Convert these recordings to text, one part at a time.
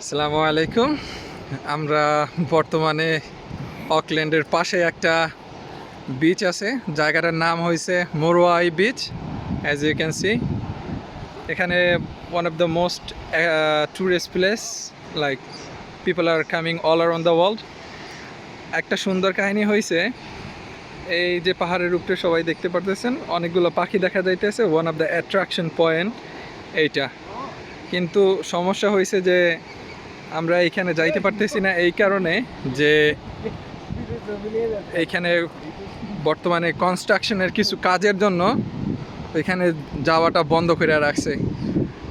আসসালামু আলাইকুম। আমরা বর্তমানে অকল্যান্ডের পাশে একটা বিচ আছে, জায়গাটার নাম হয়েছে মোরওয়াই beach. As you can see, এখানে one of the most tourist place, like people are coming all around the world. একটা সুন্দর কাহিনী হয়েছে, এই যে পাহাড়ের উপরে সবাই দেখতে পারতেছেন অনেকগুলো পাখি দেখা যাইতেছে, one of the attraction point এইটা। কিন্তু সমস্যা হয়েছে যে আমরা এইখানে যাইতে পারতেছি না এই কারণে যে এইখানে বর্তমানে কনস্ট্রাকশনের কিছু কাজের জন্য ওইখানে যাওয়াটা বন্ধ করে রাখছে।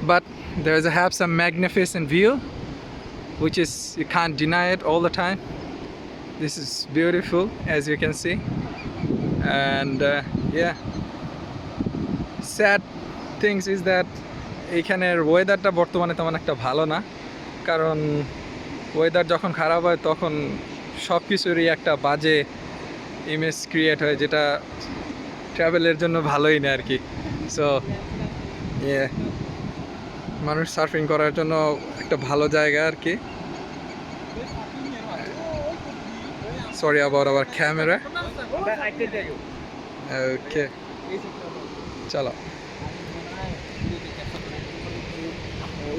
But there is a have some magnificent view which is you can't deny it all the time. This is beautiful as you can see, and yeah, sad things is that এইখানের ওয়েদারটা বর্তমানে তেমন একটা ভালো না, কারণ ওয়েদার যখন খারাপ হয় তখন সব কিছুরই একটা বাজে ইমেজ ক্রিয়েট হয়, যেটা ট্রাভেলের জন্য ভালোই না আর কি। সো মানুষ সার্ফিং করার জন্য একটা ভালো জায়গা আর কি। Sorry about our camera. Okay, চলো।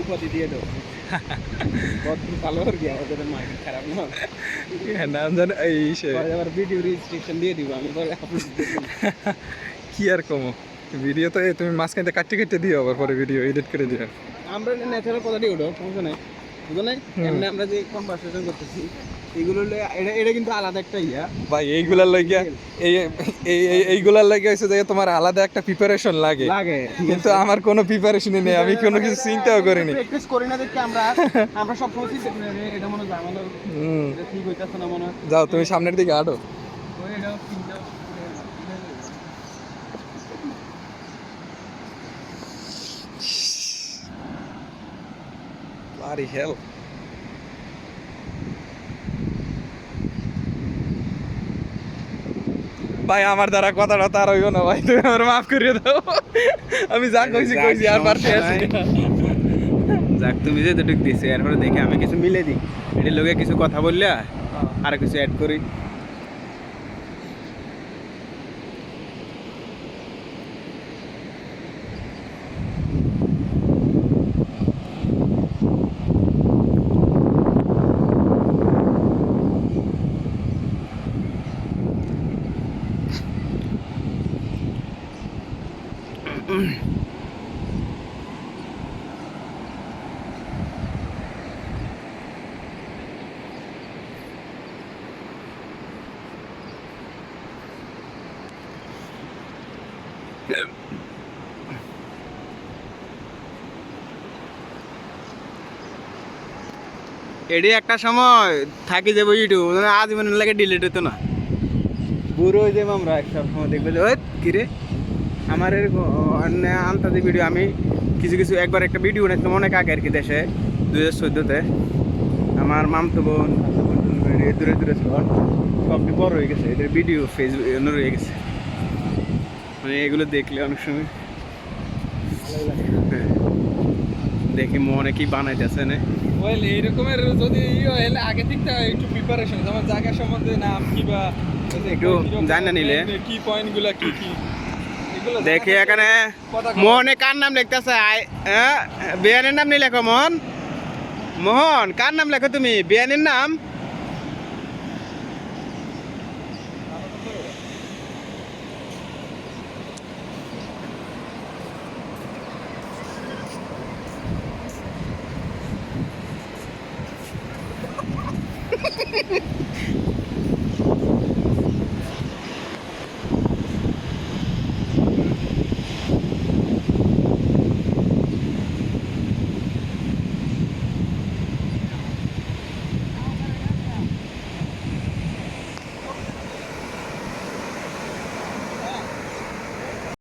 উপাধি দিয়ে দাও। ভালো আর কি, আমাদের মার্কেট খারাপ না। নাম জানো এই আবার ভিডিও রেজিস্ট্রেশন দিয়ে দিব আমি, পরে কি আর কমো ভিডিও তো তুমি মাঝখানে কাটতে কাটতে দিও, আবার পরে ভিডিও এডিট করে দিও। আমরা ন্যাচারাল কথা দিয়ে ওঠো, সমস্যা নাই, বুঝো নাই? এমনি আমরা যে কনভারসেশন করতেছি এগুলো এটা কিন্তু আলাদা একটা ভাই এইগুলার লাগিয়া এইগুলার লাগিয়া হয়েছে যে তোমার আলাদা একটা প্রিপারেশন লাগে, কিন্তু আমার কোনো প্রিপারেশনই নেই, আমি কোনো কিছু চিন্তাও করিনি। প্র্যাকটিস করি না দেখি আমরা সব সময় চিন্তা করি এটা মনে হয় আমাদের ঠিক হইতাছে না মনে হয়। যাও তুমি সামনের দিকে আটো। Bloody hell. ভাই আমার দ্বারা কথাটা তার হইব না ভাই, তুমি আমার মাফ করিয়ে দাও। আমি যা কইছি আর পারতে আছি। যাক, তুমি যে দুটুক দিছো এরপরে দেখে আমি কিছু মিলে দিই, এটির লোকে কিছু কথা বললে আর কিছু অ্যাড করি। এটি একটা সময় থাকি যাবো ইউটিউব, আজ মনে লাগে ডিলিট হতো না, বুড়ো হয়ে যাবো আমরা একটা সময়, দেখবে যে ওই কিরে আমার এরকম আনতাদি ভিডিও। আমি কিছু কিছু একবার একটা ভিডিও বানাইছিলাম অনেক আগে আর কি, দেশে 2014-তে। আমার মামতো বোন দূরে দূরে ছিল, সবটি বড় হয়ে গেছে, এদের ভিডিও ফেসবুক রয়ে গেছে। মানে এগুলো দেখলে অনেক সময় দেখি মনে কি বানাইতেছে না। ওয়েল এইরকমের যদি হলে আগে থেকে একটু প্রিপারেশন, যেমন জায়গা সম্বন্ধে নাম কিবা একটু জানা নিলে কি পয়েন্টগুলো কি কি দেখি। এখানে মোহনে কার নাম লিখতেছে? বিয়ানের নাম নিয়ে লেখো মোহন। মোহন কার নাম লেখো তুমি? বিয়ানের নাম